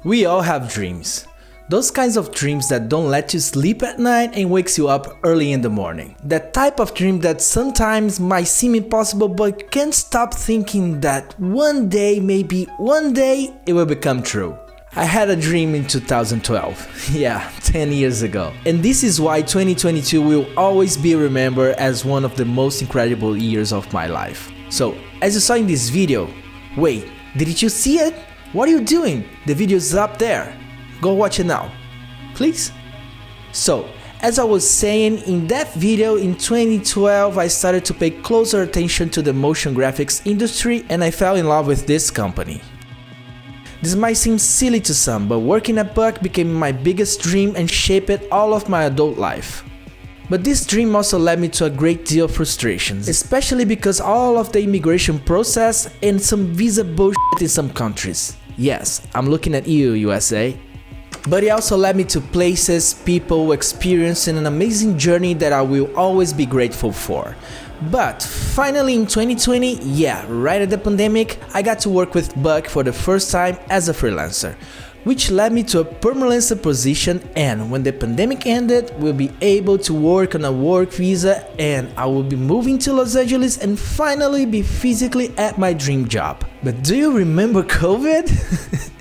We all have dreams. Those kinds of dreams that don't let you sleep at night and wakes you up early in the morning. That type of dream that sometimes might seem impossible, but you can't stop thinking that one day, maybe one day, it will become true. I had a dream in 2012, yeah, 10 years ago. And this is why 2022 will always be remembered as one of the most incredible years of my life. So, as you saw in this video, wait, did you see it? What are you doing? The video is up there. Go watch it now, please. So, as I was saying in that video, in 2012 I started to pay closer attention to the motion graphics industry and I fell in love with this company. This might seem silly to some, but working at Buck became my biggest dream and shaped all of my adult life. But this dream also led me to a great deal of frustrations, especially because all of the immigration process and some visa bullshit in some countries. Yes, I'm looking at you, USA. But it also led me to places, people, experience, and an amazing journey that I will always be grateful for. But finally in 2020, yeah, right at the pandemic, I got to work with Buck for the first time as a freelancer, which led me to a permanent position, and when the pandemic ended, we'll be able to work on a work visa and I will be moving to Los Angeles and finally be physically at my dream job. But do you remember COVID?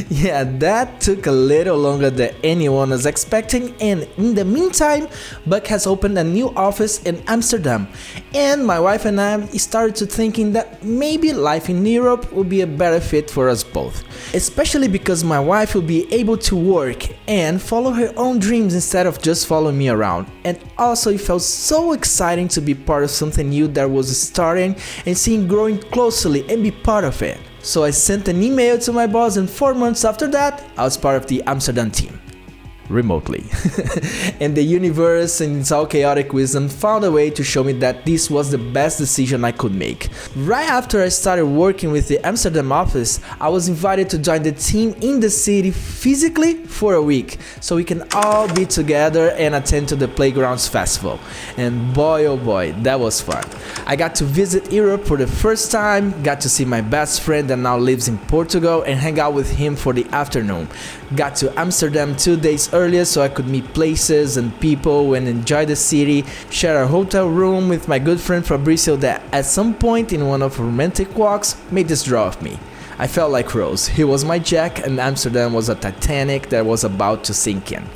Yeah, that took a little longer than anyone was expecting, and in the meantime, Buck has opened a new office in Amsterdam, and my wife and I started to thinking that maybe life in Europe would be a better fit for us both, especially because my wife will be able to work and follow her own dreams instead of just following me around. And also it felt so exciting to be part of something new that was starting and seeing growing closely and be part of it. So I sent an email to my boss, and 4 months after that, I was part of the Amsterdam team. Remotely. And the universe and its all chaotic wisdom found a way to show me that this was the best decision I could make. Right after I started working with the Amsterdam office, I was invited to join the team in the city physically for a week, so we can all be together and attend to the Playgrounds Festival. And boy oh boy, that was fun. I got to visit Europe for the first time, got to see my best friend that now lives in Portugal and hang out with him for the afternoon. Got to Amsterdam 2 days earlier so I could meet places and people and enjoy the city, share a hotel room with my good friend Fabricio that at some point in one of our romantic walks made this draw of me. I felt like Rose. He was my Jack and Amsterdam was a Titanic that was about to sink in.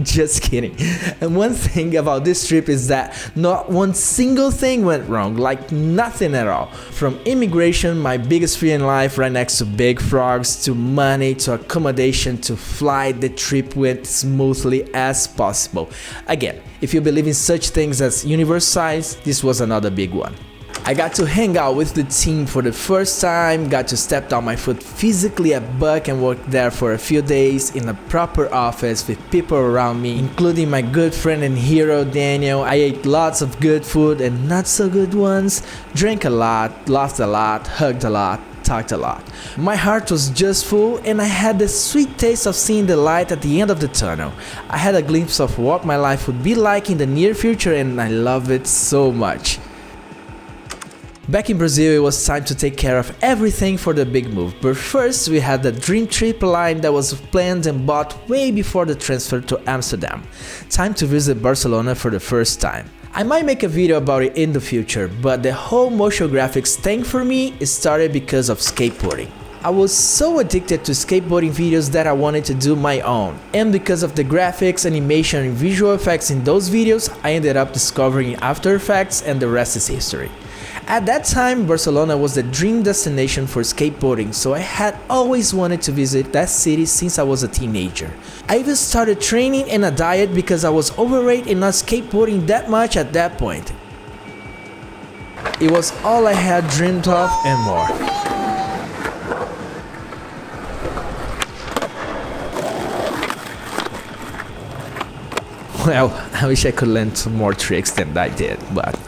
Just kidding. And one thing about this trip is that not one single thing went wrong, like nothing at all. From immigration, my biggest fear in life, right next to big frogs, to money, to accommodation, to flight, the trip went smoothly as possible. Again, if you believe in such things as universe signs, this was another big one. I got to hang out with the team for the first time, got to step down my foot physically at Buck and work there for a few days in a proper office with people around me, including my good friend and hero Daniel. I ate lots of good food and not so good ones, drank a lot, laughed a lot, hugged a lot, talked a lot. My heart was just full and I had the sweet taste of seeing the light at the end of the tunnel. I had a glimpse of what my life would be like in the near future and I love it so much. Back in Brazil, it was time to take care of everything for the big move, but first we had the dream trip line that was planned and bought way before the transfer to Amsterdam. Time to visit Barcelona for the first time. I might make a video about it in the future, but the whole motion graphics thing for me started because of skateboarding. I was so addicted to skateboarding videos that I wanted to do my own, and because of the graphics, animation and visual effects in those videos, I ended up discovering After Effects and the rest is history. At that time, Barcelona was the dream destination for skateboarding, so I had always wanted to visit that city since I was a teenager. I even started training and a diet because I was overweight and not skateboarding that much at that point. It was all I had dreamed of and more. Well, I wish I could learn some more tricks than I did, but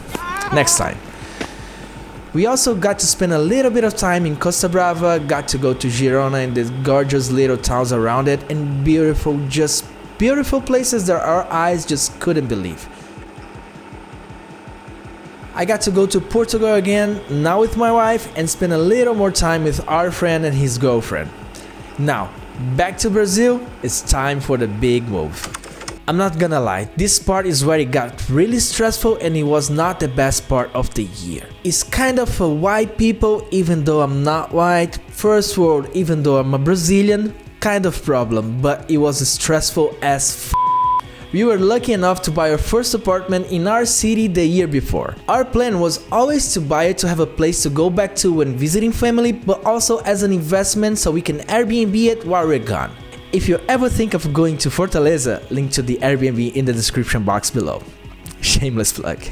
next time. We also got to spend a little bit of time in Costa Brava, got to go to Girona and the gorgeous little towns around it, and just beautiful places that our eyes just couldn't believe. I got to go to Portugal again, now with my wife, and spend a little more time with our friend and his girlfriend. Now, back to Brazil, it's time for the big move. I'm not gonna lie, this part is where it got really stressful and it was not the best part of the year. It's kind of a white people even though I'm not white, first world even though I'm a Brazilian, kind of problem, but it was stressful as f. We were lucky enough to buy our first apartment in our city the year before. Our plan was always to buy it to have a place to go back to when visiting family, but also as an investment so we can Airbnb it while we're gone. If you ever think of going to Fortaleza, link to the Airbnb in the description box below. Shameless plug.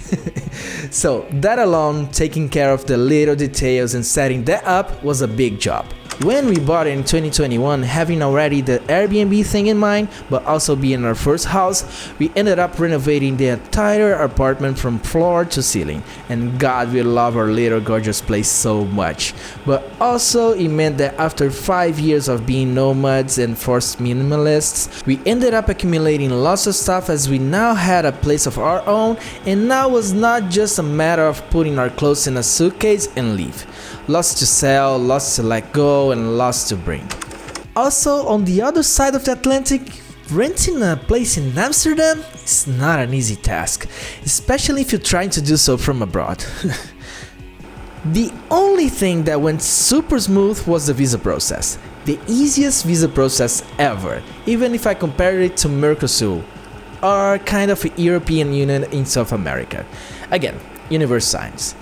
So that alone, taking care of the little details and setting that up was a big job. When we bought it in 2021, having already the Airbnb thing in mind, but also being our first house, we ended up renovating the entire apartment from floor to ceiling. And God, we love our little gorgeous place so much. But also it meant that after 5 years of being nomads and forced minimalists, we ended up accumulating lots of stuff as we now had a place of our own, and now was not just a matter of putting our clothes in a suitcase and leave. Lots to sell, lots to let go, and lots to bring. Also, on the other side of the Atlantic, renting a place in Amsterdam is not an easy task, especially if you're trying to do so from abroad. The only thing that went super smooth was the visa process. The easiest visa process ever, even if I compared it to Mercosur, or kind of a European Union in South America. Again, universe science.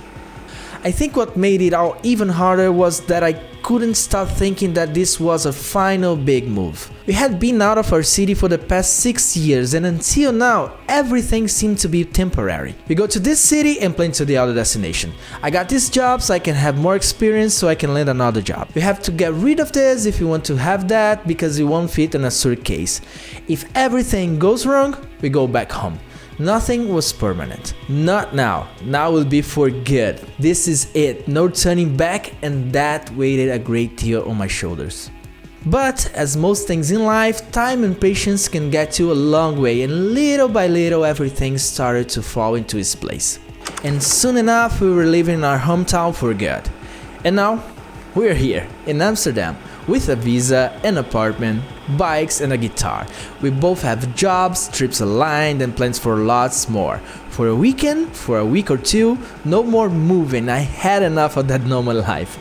I think what made it all even harder was that I couldn't stop thinking that this was a final big move. We had been out of our city for the past 6 years, and until now, everything seemed to be temporary. We go to this city and plan to the other destination. I got this job so I can have more experience so I can land another job. We have to get rid of this if we want to have that because it won't fit in a suitcase. If everything goes wrong, we go back home. Nothing was permanent. Not now. Now will be for good. This is it. No turning back, and that weighted a great deal on my shoulders. But as most things in life, time and patience can get you a long way, and little by little everything started to fall into its place. And soon enough we were living in our hometown for good. And now we're here in Amsterdam with a visa, an apartment, bikes and a guitar. We both have jobs, trips aligned and plans for lots more. For a weekend, for a week or two, no more moving. I had enough of that normal life.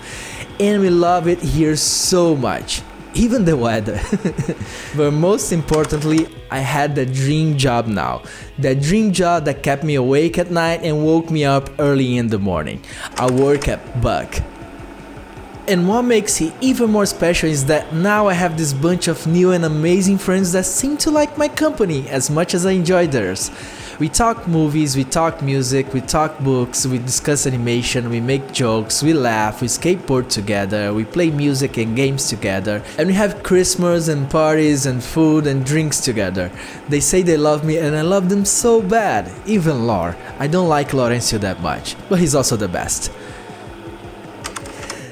And we love it here so much. Even the weather. But most importantly, I had the dream job now. That dream job that kept me awake at night and woke me up early in the morning. I work at Buck. And what makes it even more special is that now I have this bunch of new and amazing friends that seem to like my company as much as I enjoy theirs. We talk movies, we talk music, we talk books, we discuss animation, we make jokes, we laugh, we skateboard together, we play music and games together, and we have Christmas and parties and food and drinks together. They say they love me and I love them so bad. Even Lore. I don't like Laurencio that much, but he's also the best.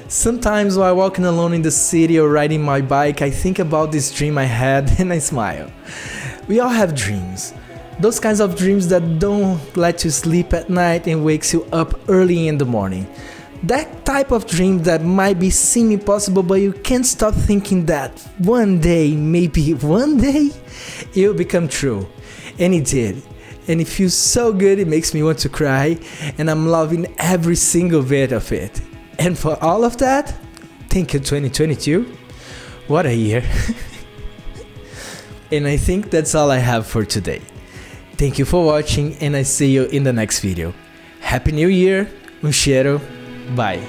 Sometimes while walking alone in the city or riding my bike, I think about this dream I had and I smile. We all have dreams. Those kinds of dreams that don't let you sleep at night and wakes you up early in the morning. That type of dream that might be seem impossible, but you can't stop thinking that one day, maybe one day, it will become true. And it did. And it feels so good, it makes me want to cry, and I'm loving every single bit of it. And for all of that, thank you 2022. What a year. And I think that's all I have for today. Thank you for watching and I see you in the next video. Happy New Year, cheiro, bye.